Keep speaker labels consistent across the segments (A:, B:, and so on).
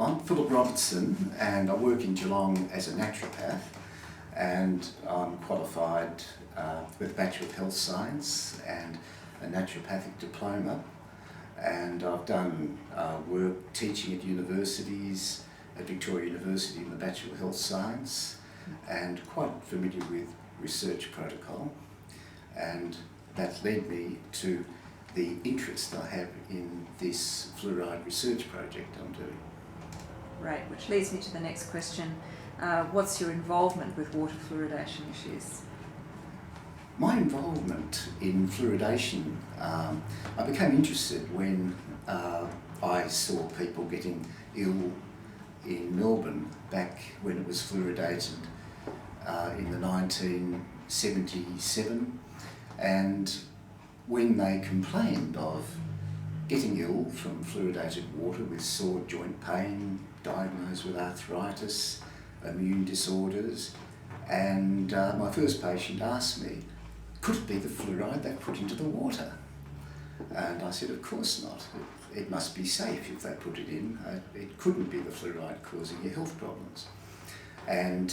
A: I'm Philip Robertson and I work in Geelong as a naturopath, and I'm qualified with a Bachelor of Health Science and a naturopathic diploma, and I've done work teaching at universities, at Victoria University in the Bachelor of Health Science, and quite familiar with research protocol, and that led me to the interest I have in this fluoride research project I'm doing.
B: Right, which leads me to the next question. What's your involvement with water fluoridation issues?
A: My involvement in fluoridation, I became interested when I saw people getting ill in Melbourne back when it was fluoridated in the 1977, and when they complained of getting ill from fluoridated water with sore joint pain, diagnosed with arthritis, immune disorders, and my first patient asked me, could it be the fluoride they put into the water? And I said, of course not. It must be safe if they put it in. It couldn't be the fluoride causing you health problems. And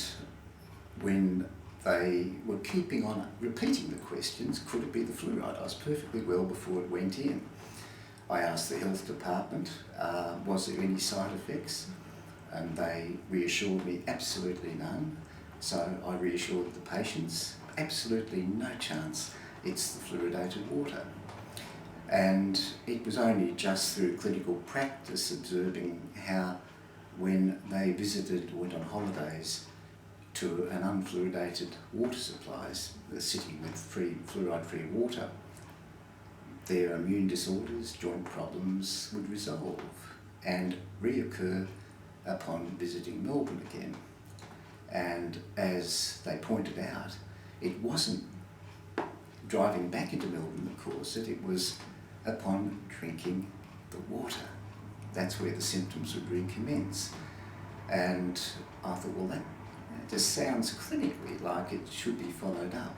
A: when they were keeping on repeating the questions, could it be the fluoride? I was perfectly well before it went in. I asked the health department, was there any side effects? And they reassured me absolutely none. So I reassured the patients, absolutely no chance, it's the fluoridated water. And it was only just through clinical practice observing how, when they visited or went on holidays to an unfluoridated water supplies, the city with fluoride-free water, their immune disorders, joint problems would resolve and reoccur upon visiting Melbourne again. And as they pointed out, it wasn't driving back into Melbourne that caused it, it was upon drinking the water. That's where the symptoms would recommence. And I thought, well, that just sounds clinically like it should be followed up.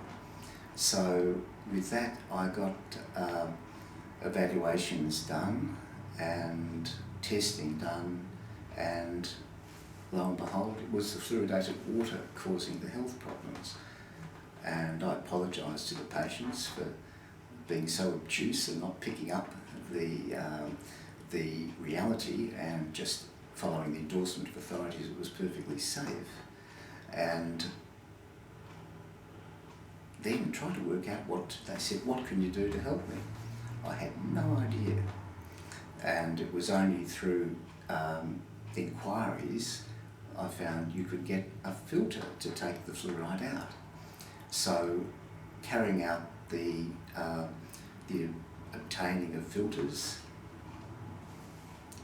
A: So with that, I got evaluations done and testing done, and lo and behold, it was the fluoridated water causing the health problems. And I apologised to the patients for being so obtuse and not picking up the reality and just following the endorsement of authorities. It was perfectly safe. And then trying to work out what they said, what can you do to help me? I had no idea. And it was only through inquiries I found you could get a filter to take the fluoride out. So carrying out the obtaining of filters,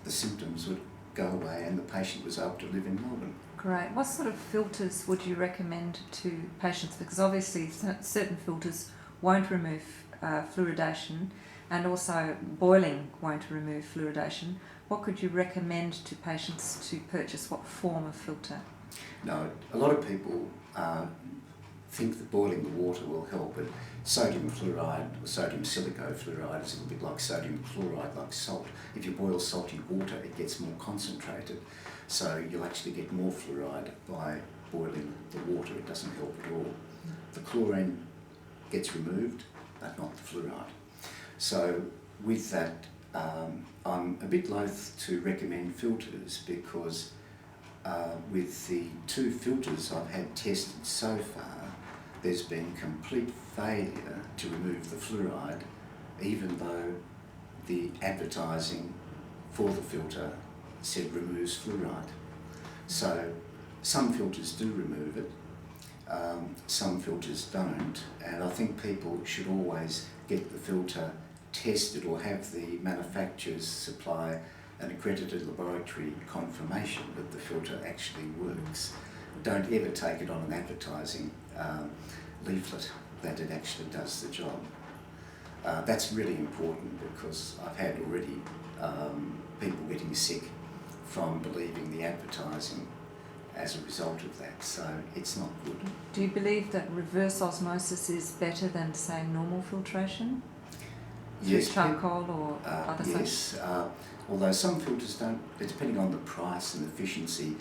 A: the symptoms would go away and the patient was able to live in Melbourne.
B: Great. What sort of filters would you recommend to patients? Because obviously certain filters won't remove fluoridation, and also boiling won't remove fluoridation. What could you recommend to patients to purchase? What form of filter?
A: No, a lot of people think that boiling the water will help, but sodium fluoride or sodium silicofluoride is a little bit like sodium chloride, like salt. If you boil salty water, it gets more concentrated, so you'll actually get more fluoride by boiling the water. It doesn't help at all. The chlorine gets removed, but not the fluoride. So with that, I'm a bit loath to recommend filters because with the two filters I've had tested so far, there's been complete failure to remove the fluoride, even though the advertising for the filter said removes fluoride. So some filters do remove it, some filters don't, and I think people should always get the filter tested or have the manufacturers supply an accredited laboratory confirmation that the filter actually works. Don't ever take it on an advertising leaflet that it actually does the job. That's really important because I've had already people getting sick from believing the advertising as a result of that, so it's not good.
B: Do you believe that reverse osmosis is better than, say, normal filtration? through
A: Yes,
B: charcoal or other such?
A: yes. Although some filters don't, depending on the price and efficiency,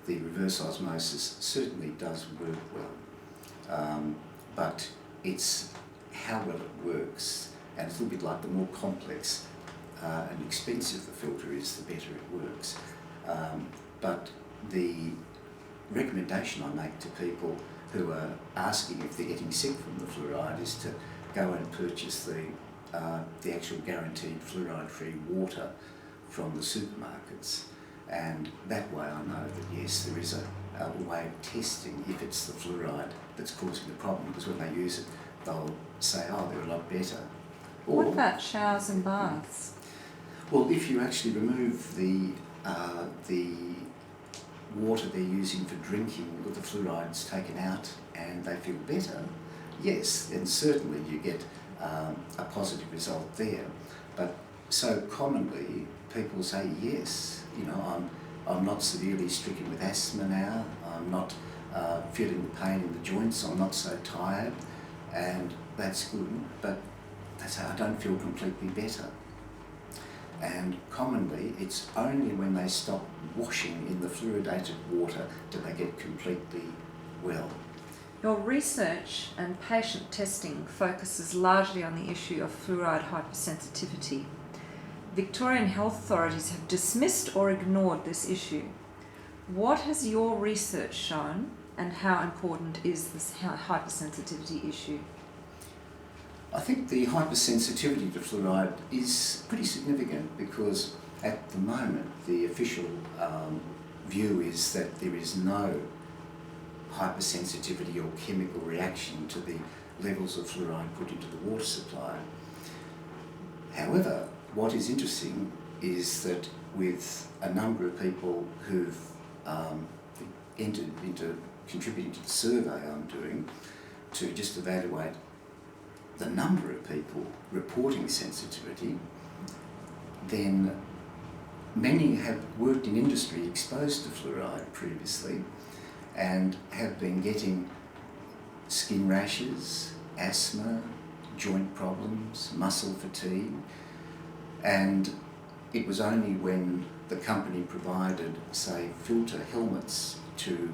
A: the reverse osmosis certainly does work well. But it's how well it works, and it's a little bit like the more complex and expensive the filter is, the better it works. But the recommendation I make to people who are asking if they're getting sick from the fluoride is to go and purchase the actual guaranteed fluoride-free water from the supermarkets, and that way I know that yes, there is a way of testing if it's the fluoride that's causing the problem, because when they use it they'll say, oh, they're a lot better. Or,
B: What about showers and baths?
A: well, if you actually remove the water they're using for drinking, with the fluoride's taken out and they feel better, yes, then certainly you get a positive result there. But so commonly people say, yes, you know, I'm not severely stricken with asthma now, I'm not feeling the pain in the joints, I'm not so tired, and that's good, but that's how I don't feel completely better. And commonly it's only when they stop washing in the fluoridated water do they get completely well.
B: Your research and patient testing focuses largely on the issue of fluoride hypersensitivity. Victorian health authorities have dismissed or ignored this issue. What has your research shown, and how important is this hypersensitivity issue?
A: I think the hypersensitivity to fluoride is pretty significant, because at the moment the official view is that there is no hypersensitivity or chemical reaction to the levels of fluoride put into the water supply. However, what is interesting is that with a number of people who've entered into contributing to the survey I'm doing to just evaluate the number of people reporting sensitivity, then many have worked in industry exposed to fluoride previously and have been getting skin rashes, asthma, joint problems, muscle fatigue, and it was only when the company provided, say, filter helmets to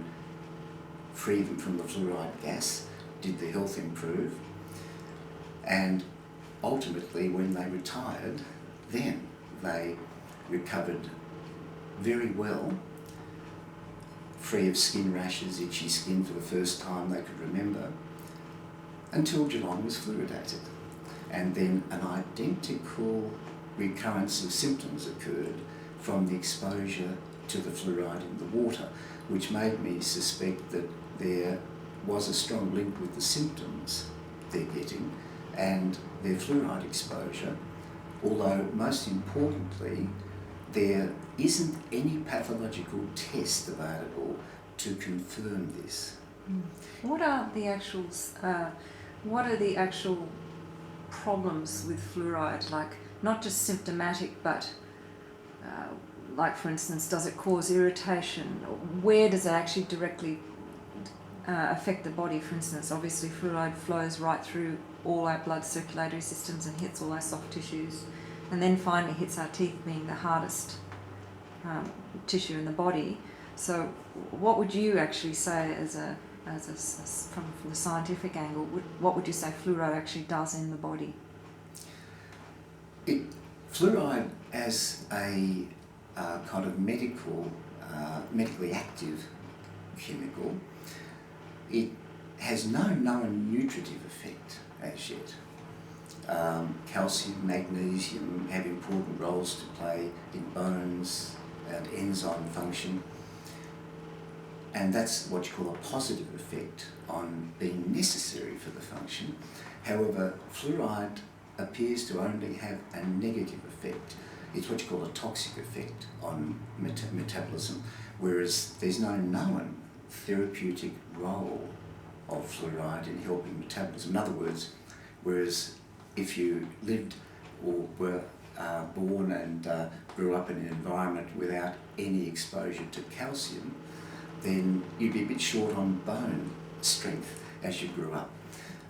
A: free them from the fluoride gas did the health improve. And ultimately, when they retired, then they recovered very well, free of skin rashes, itchy skin for the first time they could remember, until Geelong was fluoridated. And then an identical recurrence of symptoms occurred from the exposure to the fluoride in the water, which made me suspect that there was a strong link with the symptoms they're getting and their fluoride exposure, although most importantly there isn't any pathological test available to confirm this.
B: What are the actual problems with fluoride, like not just symptomatic, but like for instance, does it cause irritation? Where does it actually directly affect the body? For instance, obviously fluoride flows right through all our blood circulatory systems and hits all our soft tissues, and then finally hits our teeth, being the hardest tissue in the body. So what would you actually say from the scientific angle, what would you say fluoride actually does in the body?
A: Fluoride as a kind of medically active chemical, it has no known nutritive effect as yet. Calcium, magnesium have important roles to play in bones and enzyme function, and that's what you call a positive effect on being necessary for the function. However, fluoride appears to only have a negative effect. It's what you call a toxic effect on metabolism, whereas there's no known therapeutic role of fluoride in helping metabolism. In other words, whereas if you lived or were born and grew up in an environment without any exposure to calcium, then you'd be a bit short on bone strength as you grew up.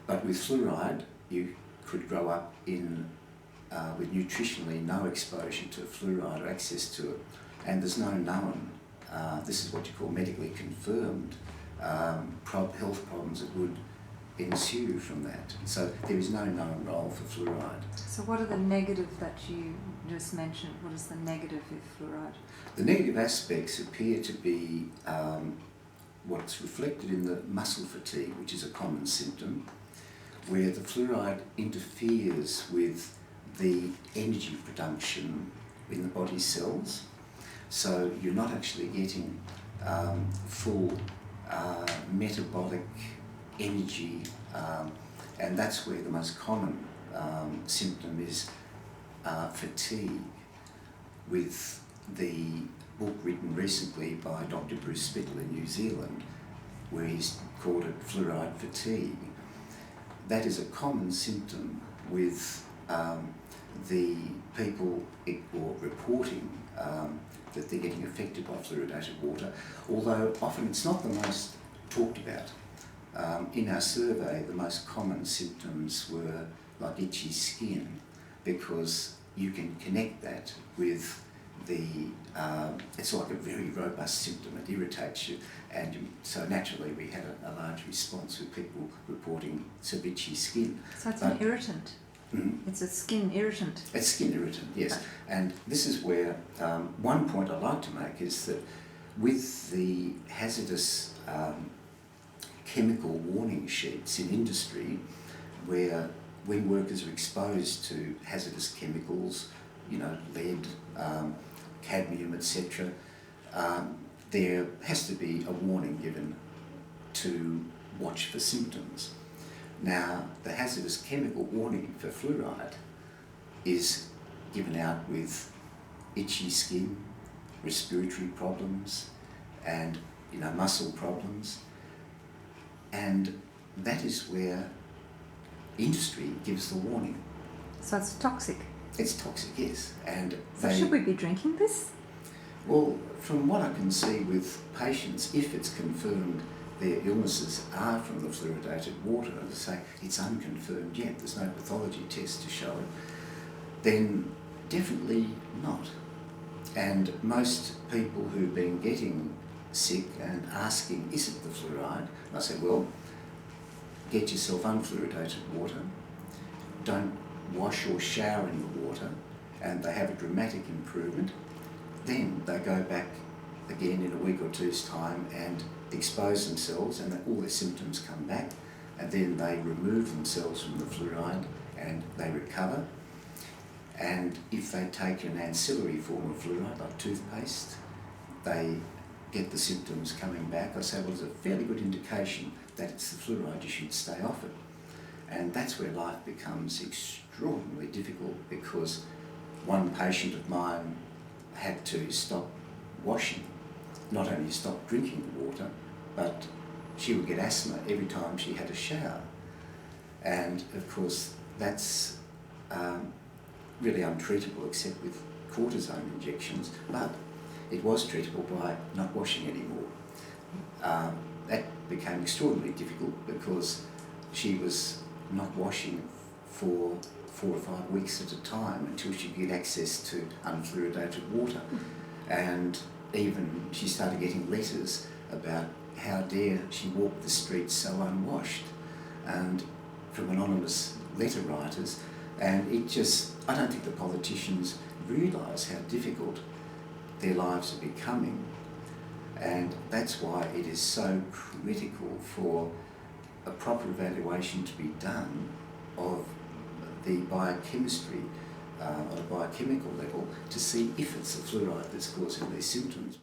A: But with fluoride, you could grow up in with nutritionally no exposure to fluoride or access to it, and there's no known, this is what you call medically confirmed, health problems that would ensue from that. So there is no known role for fluoride.
B: So what are the negatives that you just mentioned? What is the negative of fluoride?
A: The negative aspects appear to be what's reflected in the muscle fatigue, which is a common symptom, where the fluoride interferes with the energy production in the body cells. So you're not actually getting full metabolic energy, and that's where the most common symptom is fatigue, with the book written recently by Dr. Bruce Spittle in New Zealand, where he's called it fluoride fatigue. That is a common symptom with the people reporting that they're getting affected by fluoridated water, although often it's not the most talked about. In our survey, the most common symptoms were like itchy skin, because you can connect that with it's like a very robust symptom. It irritates you, and so naturally we had a large response with people reporting some itchy skin.
B: So it's an irritant. It's a skin irritant.
A: It's skin irritant, yes. And this is where one point I'd like to make is that with the hazardous chemical warning sheets in industry, where when workers are exposed to hazardous chemicals, lead, cadmium, etc., there has to be a warning given to watch for symptoms. Now, the hazardous chemical warning for fluoride is given out with itchy skin, respiratory problems, and muscle problems, and that is where industry gives the warning.
B: So it's toxic.
A: It's toxic, yes. And
B: so should we be drinking this?
A: Well, from what I can see with patients, if it's confirmed their illnesses are from the fluoridated water, as I say, it's unconfirmed yet, there's no pathology test to show it, then definitely not. And most people who've been getting sick and asking, is it the fluoride? I say, well, get yourself unfluoridated water, don't wash or shower in the water, and they have a dramatic improvement. Then they go back again in a week or two's time and expose themselves, and all their symptoms come back, and then they remove themselves from the fluoride and they recover. And if they take an ancillary form of fluoride, like toothpaste, they get the symptoms coming back. I say, well, it's a fairly good indication that it's the fluoride, you should stay off it. And that's where life becomes extraordinarily difficult, because one patient of mine had to stop washing, not only stop drinking the water, but she would get asthma every time she had a shower. And of course, that's really untreatable except with cortisone injections, but it was treatable by not washing anymore. That became extraordinarily difficult because she was not washing for 4 or 5 weeks at a time until she could get access to unfluoridated water. And even she started getting letters about how dare she walk the streets so unwashed, and from anonymous letter writers. And I don't think the politicians realise how difficult their lives are becoming, and that's why it is so critical for a proper evaluation to be done of the biochemistry on a biochemical level to see if it's the fluoride that's causing these symptoms.